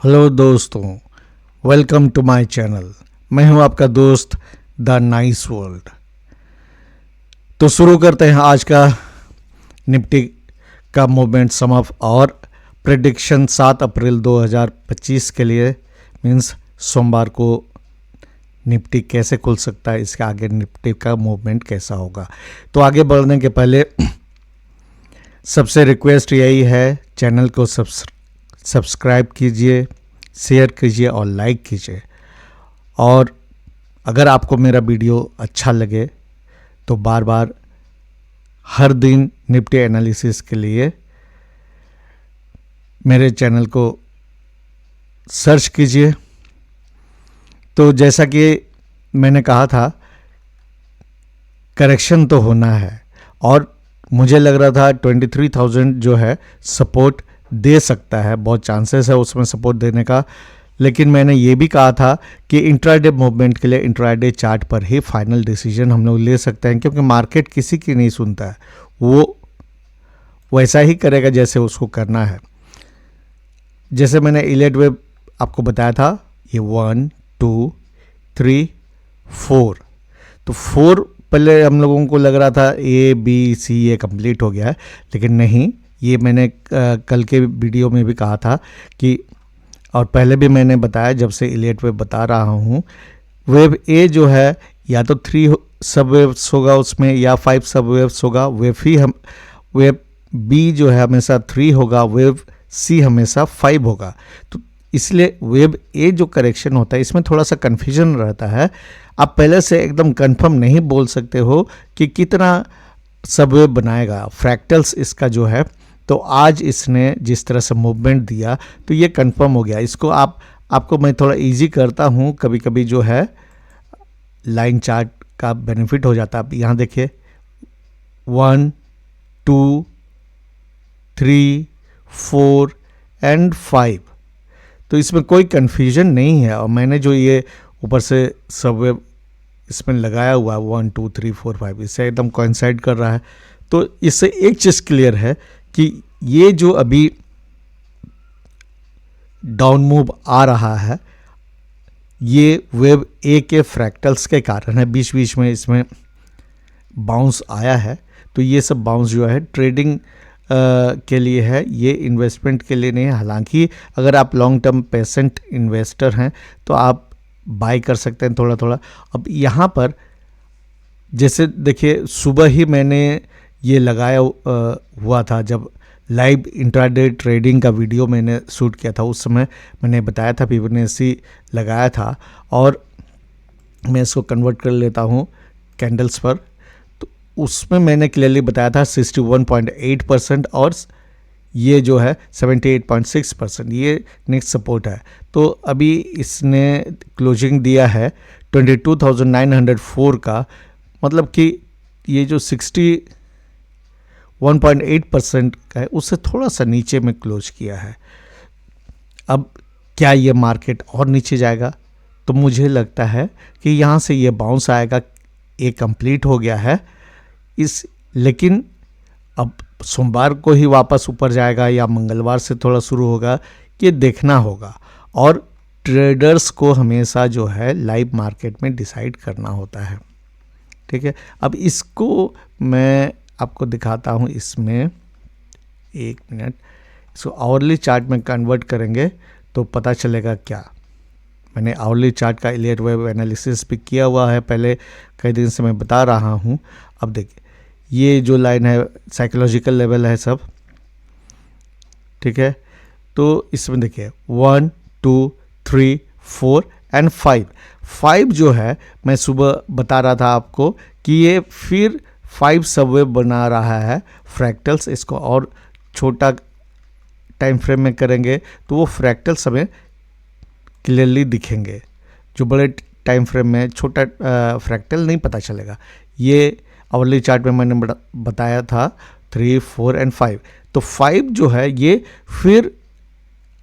Hello दोस्तों, welcome to my channel. मैं हूं आपका दोस्त द नाइस वर्ल्ड। तो शुरू करते हैं आज का निफ्टी का मूवमेंट सम अप और प्रेडिक्शन 7 अप्रैल 2025 के लिए, मीन्स सोमवार को निफ्टी कैसे खुल सकता है, इसके आगे निफ्टी का मूवमेंट कैसा होगा। तो आगे बढ़ने के पहले सबसे रिक्वेस्ट यही है, चैनल को सब्सक्राइब कीजिए, शेयर कीजिए और लाइक कीजिए। और अगर आपको मेरा वीडियो अच्छा लगे तो बार बार हर दिन निफ्टी एनालिसिस के लिए मेरे चैनल को सर्च कीजिए। तो जैसा कि मैंने कहा था, करेक्शन तो होना है और मुझे लग रहा था 23,000 जो है सपोर्ट दे सकता है, बहुत चांसेस है उसमें सपोर्ट देने का। लेकिन मैंने ये भी कहा था कि इंट्राडे मूवमेंट के लिए इंट्राडे चार्ट पर ही फाइनल डिसीजन हम लोग ले सकते हैं, क्योंकि मार्केट किसी की नहीं सुनता है, वो वैसा ही करेगा जैसे उसको करना है। जैसे मैंने इलेट वेब आपको बताया था, ये 1 2 3 4, तो 4 पहले हम लोगों को लग रहा था ए बी सी ये कंप्लीट हो गया है, लेकिन नहीं। ये मैंने कल के वीडियो में भी कहा था कि, और पहले भी मैंने बताया जब से इलेट वेब बता रहा हूँ, वेव ए जो है या तो 3 सब वेव्स होगा उसमें या 5 सब वेव्स होगा। वेव बी जो है हमेशा 3 होगा, वेव सी हमेशा 5 होगा। तो इसलिए वेव ए जो करेक्शन होता है इसमें थोड़ा सा कन्फ्यूजन रहता है। आप पहले से एकदम कंफर्म नहीं बोल सकते हो कि कितना सब वेव बनाएगा, फ्रैक्टल्स इसका जो है। तो आज इसने जिस तरह से मूवमेंट दिया तो ये कंफर्म हो गया। इसको आपको मैं थोड़ा इजी करता हूँ, कभी कभी जो है लाइन चार्ट का बेनिफिट हो जाता है। आप यहाँ देखिए 1 2 3 4 एंड 5, तो इसमें कोई कन्फ्यूजन नहीं है। और मैंने जो ये ऊपर से सब वेव इसमें लगाया हुआ है 1 2 3 4 5, इससे एकदम कोइंसाइड कर रहा है। तो इससे एक चीज़ क्लियर है कि ये जो अभी डाउन मूव आ रहा है ये वेव ए के फ्रैक्टल्स के कारण है। बीच बीच में इसमें बाउंस आया है, तो ये सब बाउंस जो है ट्रेडिंग के लिए है, ये इन्वेस्टमेंट के लिए नहीं है। हालांकि अगर आप लॉन्ग टर्म पेशेंट इन्वेस्टर हैं तो आप बाय कर सकते हैं थोड़ा थोड़ा। अब यहाँ पर जैसे देखिए, सुबह ही मैंने ये लगाया हुआ था, जब लाइव इंट्राडे ट्रेडिंग का वीडियो मैंने शूट किया था उस समय मैंने बताया था, फिबोनाची लगाया था। और मैं इसको कन्वर्ट कर लेता हूँ कैंडल्स पर, तो उसमें मैंने क्लियरली बताया था 61.8% और ये जो है 78.6%, ये नेक्स्ट सपोर्ट है। तो अभी इसने क्लोजिंग दिया है 22,904 का, मतलब कि ये जो 61.8% का है उससे थोड़ा सा नीचे में क्लोज किया है। अब क्या ये मार्केट और नीचे जाएगा? तो मुझे लगता है कि यहाँ से ये बाउंस आएगा, ये कंप्लीट हो गया है लेकिन अब सोमवार को ही वापस ऊपर जाएगा या मंगलवार से थोड़ा शुरू होगा, ये देखना होगा। और ट्रेडर्स को हमेशा जो है लाइव मार्केट में डिसाइड करना होता है, ठीक है। अब इसको मैं आपको दिखाता हूँ, इसमें एक मिनट, इसको आवरली चार्ट में कन्वर्ट करेंगे तो पता चलेगा क्या। मैंने आवरली चार्ट का इलेट वेब एनालिसिस भी किया हुआ है, पहले कई दिन से मैं बता रहा हूँ। अब देखिए ये जो लाइन है साइकोलॉजिकल लेवल है सब, ठीक है। तो इसमें देखिए 1 2 3 4 एंड 5 जो है, मैं सुबह बता रहा था आपको कि ये फिर 5 सबवे बना रहा है फ्रैक्टल्स। इसको और छोटा टाइम फ्रेम में करेंगे तो वो फ्रैक्टल्स हमें क्लियरली दिखेंगे। जो बड़े टाइम फ्रेम में छोटा फ्रैक्टल नहीं पता चलेगा। ये आवरली चार्ट में मैंने बताया था 3 4 एंड 5। तो 5 जो है ये फिर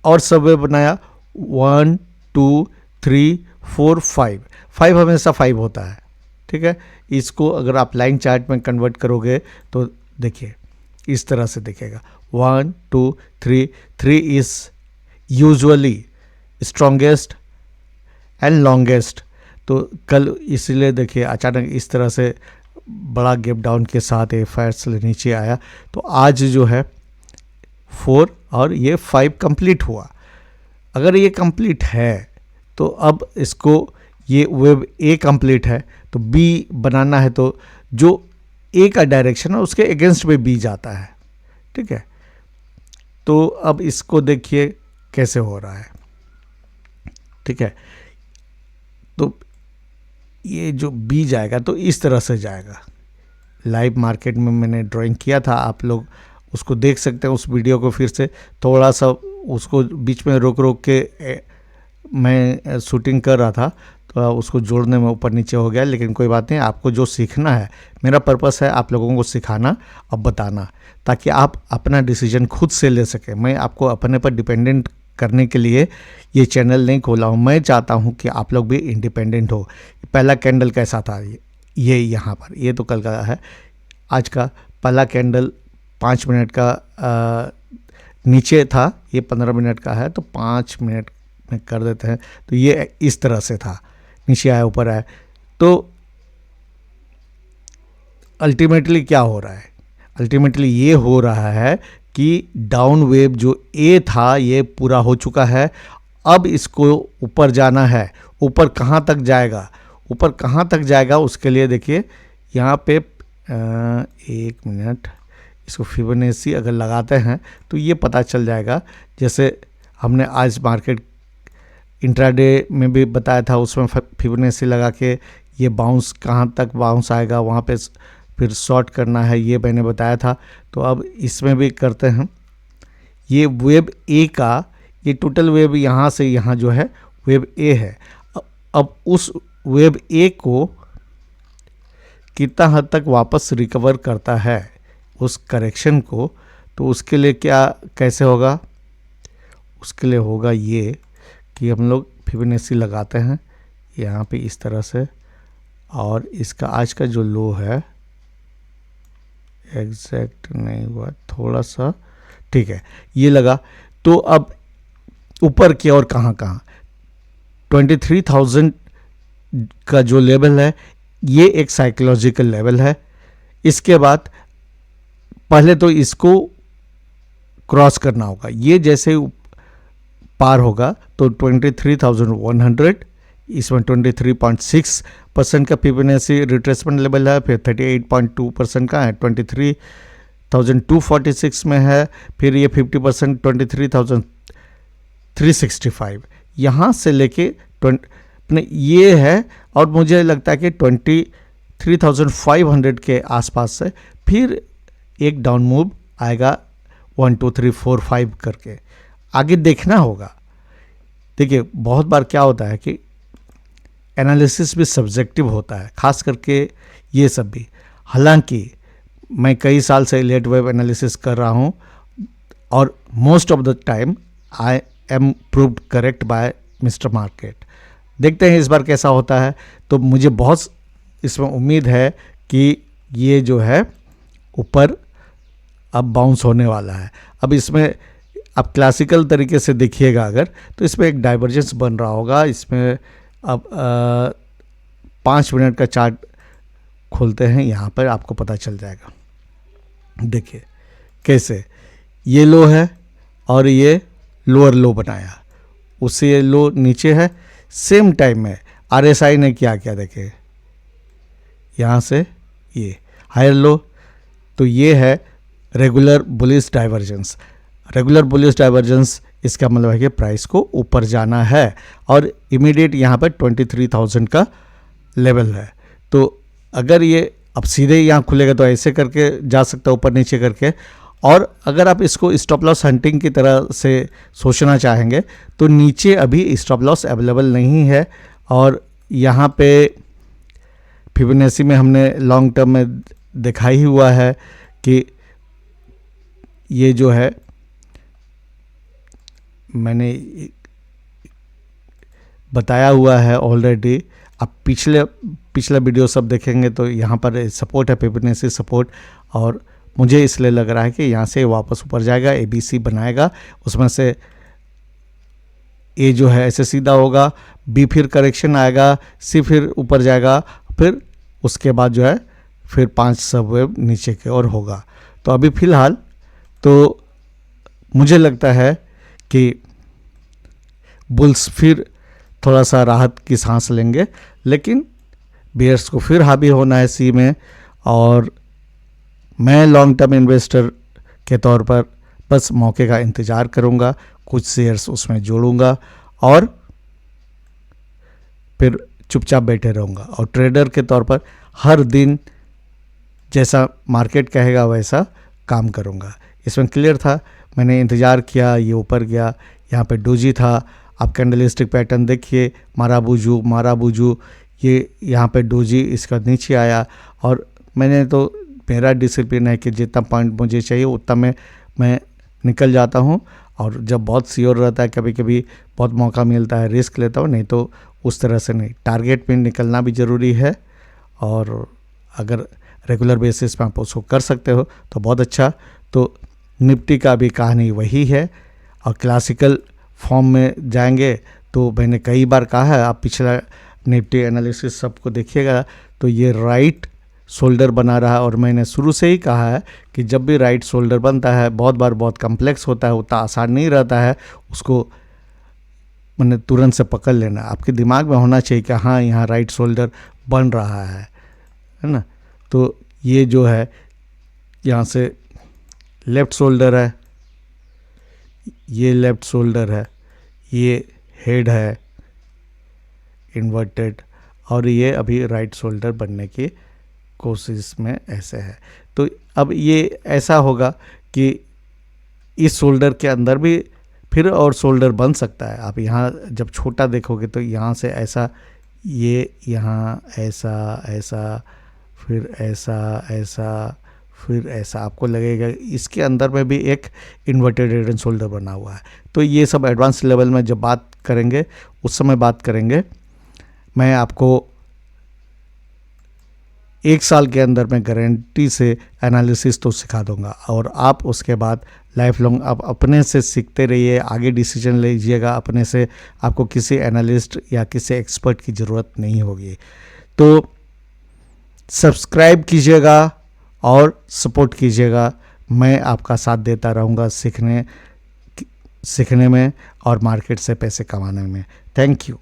और सबवे बनाया 1 2 3 4 5 हमेशा 5 होता है, ठीक है। इसको अगर आप लाइन चार्ट में कन्वर्ट करोगे तो देखिए इस तरह से दिखेगा 1 2 3 3 is usually strongest and longest. तो कल इसलिए देखिए अचानक इस तरह से बड़ा गैप डाउन के साथ एफआईआर नीचे आया। तो आज जो है 4 और ये 5 कंप्लीट हुआ। अगर ये कंप्लीट है तो अब इसको, ये वेब ए कंप्लीट है तो बी बनाना है, तो जो ए का डायरेक्शन है उसके अगेंस्ट में बी जाता है। ठीक है, तो अब इसको देखिए कैसे हो रहा है। ठीक है, तो ये जो बी जाएगा तो इस तरह से जाएगा। लाइव मार्केट में मैंने ड्राइंग किया था, आप लोग उसको देख सकते हैं उस वीडियो को फिर से। थोड़ा सा उसको बीच में रोक रोक के मैं शूटिंग कर रहा था, तो उसको जोड़ने में ऊपर नीचे हो गया, लेकिन कोई बात नहीं। आपको जो सीखना है, मेरा पर्पस है आप लोगों को सिखाना और बताना, ताकि आप अपना डिसीजन खुद से ले सकें। मैं आपको अपने पर डिपेंडेंट करने के लिए ये चैनल नहीं खोला हूँ। मैं चाहता हूँ कि आप लोग भी इंडिपेंडेंट हो। पहला कैंडल कैसा था, ये यहाँ पर, ये तो कल का है। आज का पहला कैंडल 5 मिनट का नीचे था, ये 15 मिनट का है, तो 5 मिनट में कर देते हैं। तो ये इस तरह से था, नीचे आया ऊपर आया। तो अल्टीमेटली क्या हो रहा है, अल्टीमेटली ये हो रहा है कि डाउन वेव जो ए था ये पूरा हो चुका है। अब इसको ऊपर जाना है। ऊपर कहाँ तक जाएगा, ऊपर कहाँ तक जाएगा उसके लिए देखिए यहाँ पे 1 मिनट, इसको फिबोनाची अगर लगाते हैं तो ये पता चल जाएगा। जैसे हमने आज मार्केट इंट्राडे में भी बताया था, उसमें फिबोनाची लगा के ये बाउंस कहाँ तक बाउंस आएगा, वहाँ पे फिर शॉर्ट करना है, ये मैंने बताया था। तो अब इसमें भी करते हैं। ये वेब ए का, ये टोटल वेब यहाँ से यहाँ जो है वेब ए है। अब उस वेब ए को कितना हद तक वापस रिकवर करता है उस करेक्शन को, तो उसके लिए क्या कैसे होगा, उसके लिए होगा ये कि हम लोग फिबोनाची लगाते हैं यहाँ पे इस तरह से, और इसका आज का जो लो है, एग्जैक्ट नहीं हुआ थोड़ा सा, ठीक है ये लगा। तो अब ऊपर की और कहाँ 23,000 का जो लेवल है ये एक साइकोलॉजिकल लेवल है। इसके बाद पहले तो इसको क्रॉस करना होगा। ये जैसे पार होगा तो 23,100, इसमें 23.6% का फिबोनाची रिट्रेसमेंट लेवल है, फिर 38.2% का है, 23,246 में है, फिर ये 50% 23,365, यहाँ से लेके ये है। और मुझे लगता है कि 23,500 के आसपास से फिर एक डाउन मूव आएगा 1 2 3 4 5 करके, आगे देखना होगा। देखिए बहुत बार क्या होता है कि एनालिसिस भी सब्जेक्टिव होता है, खास करके ये सब भी। हालांकि मैं कई साल से लेट वेव एनालिसिस कर रहा हूँ और most of the time I am proved correct by mister market. देखते हैं इस बार कैसा होता है। तो मुझे बहुत इसमें उम्मीद है कि ये जो है ऊपर अब बाउंस होने वाला है। अब इसमें अब क्लासिकल तरीके से देखिएगा अगर, तो इसमें एक डाइवर्जेंस बन रहा होगा। इसमें अब 5 मिनट का चार्ट खोलते हैं, यहाँ पर आपको पता चल जाएगा। देखिए कैसे ये लो है और ये लोअर लो बनाया, उससे ये लो नीचे है। सेम टाइम में RSI ने क्या किया, देखिए यहाँ से ये हायर लो, तो ये है regular bullish divergence. Regular bullish divergence इसका मतलब है कि प्राइस को ऊपर जाना है, और इमीडिएट यहाँ पर 23,000 का लेवल है। तो अगर ये अब सीधे यहाँ खुलेगा तो ऐसे करके जा सकता है ऊपर नीचे करके। और अगर आप इसको स्टॉप लॉस हंटिंग की तरह से सोचना चाहेंगे तो नीचे अभी स्टॉप लॉस अवेलेबल नहीं है। और यहाँ पे फिबोनाची में हमने लॉन्ग टर्म में देखा ही हुआ है कि ये जो है, मैंने बताया हुआ है ऑलरेडी। आप पिछला वीडियो सब देखेंगे तो यहाँ पर सपोर्ट है, फिबोनाची सपोर्ट, और मुझे इसलिए लग रहा है कि यहाँ से वापस ऊपर जाएगा, ABC बनाएगा, उसमें से ए जो है ऐसे सीधा होगा, बी फिर करेक्शन आएगा, सी फिर ऊपर जाएगा, फिर उसके बाद जो है फिर 5 सबवेव नीचे की ओर होगा। तो अभी फ़िलहाल तो मुझे लगता है कि बुल्स फिर थोड़ा सा राहत की सांस लेंगे, लेकिन बियर्स को फिर हावी होना है सी में। और मैं लॉन्ग टर्म इन्वेस्टर के तौर पर बस मौके का इंतज़ार करूंगा, कुछ शेयर्स उसमें जोड़ूंगा और फिर चुपचाप बैठे रहूंगा। और ट्रेडर के तौर पर हर दिन जैसा मार्केट कहेगा वैसा काम करूंगा। इसमें क्लियर था, मैंने इंतज़ार किया, ये ऊपर गया, यहाँ पे डोजी था, आप कैंडलस्टिक पैटर्न देखिए, मारा बुजू, ये यहाँ पे डोजी इसका नीचे आया। और मैंने तो मेरा डिसिप्लिन है कि जितना पॉइंट मुझे चाहिए उतना मैं निकल जाता हूँ। और जब बहुत श्योर रहता है, कभी कभी बहुत मौका मिलता है, रिस्क लेता हूँ, नहीं तो उस तरह से नहीं। टारगेट में निकलना भी ज़रूरी है, और अगर रेगुलर बेसिस पे आप उसको कर सकते हो तो बहुत अच्छा। तो निफ्टी का भी कहानी वही है। और क्लासिकल फॉर्म में जाएंगे तो मैंने कई बार कहा है, आप पिछला निफ्टी एनालिसिस सबको देखिएगा, तो ये राइट शोल्डर बना रहा है। और मैंने शुरू से ही कहा है कि जब भी राइट शोल्डर बनता है, बहुत बार बहुत कम्प्लेक्स होता है, उतना आसान नहीं रहता है, उसको मैंने तुरंत से पकड़ लेना। आपके दिमाग में होना चाहिए कि हाँ यहाँ राइट शोल्डर बन रहा है ना। तो ये जो है यहाँ से लेफ़्ट शोल्डर है, ये लेफ़्ट शोल्डर है, ये हेड है इन्वर्टेड, और ये अभी राइट शोल्डर बनने की कोशिश में ऐसे है। तो अब ये ऐसा होगा कि इस शोल्डर के अंदर भी फिर और शोल्डर बन सकता है। आप यहाँ जब छोटा देखोगे तो यहाँ से ऐसा, ये यहाँ ऐसा ऐसा, फिर ऐसा, फिर ऐसा, आपको लगेगा इसके अंदर में भी एक इन्वर्टेड हेड एंड शोल्डर बना हुआ है। तो ये सब एडवांस लेवल में जब बात करेंगे उस समय बात करेंगे। मैं आपको 1 साल के अंदर में गारंटी से एनालिसिस तो सिखा दूंगा, और आप उसके बाद लाइफ लॉन्ग आप अपने से सीखते रहिए, आगे डिसीजन लीजिएगा अपने से। आपको किसी एनालिस्ट या किसी एक्सपर्ट की ज़रूरत नहीं होगी। तो सब्सक्राइब कीजिएगा और सपोर्ट कीजिएगा। मैं आपका साथ देता रहूँगा सीखने में और मार्केट से पैसे कमाने में। Thank you.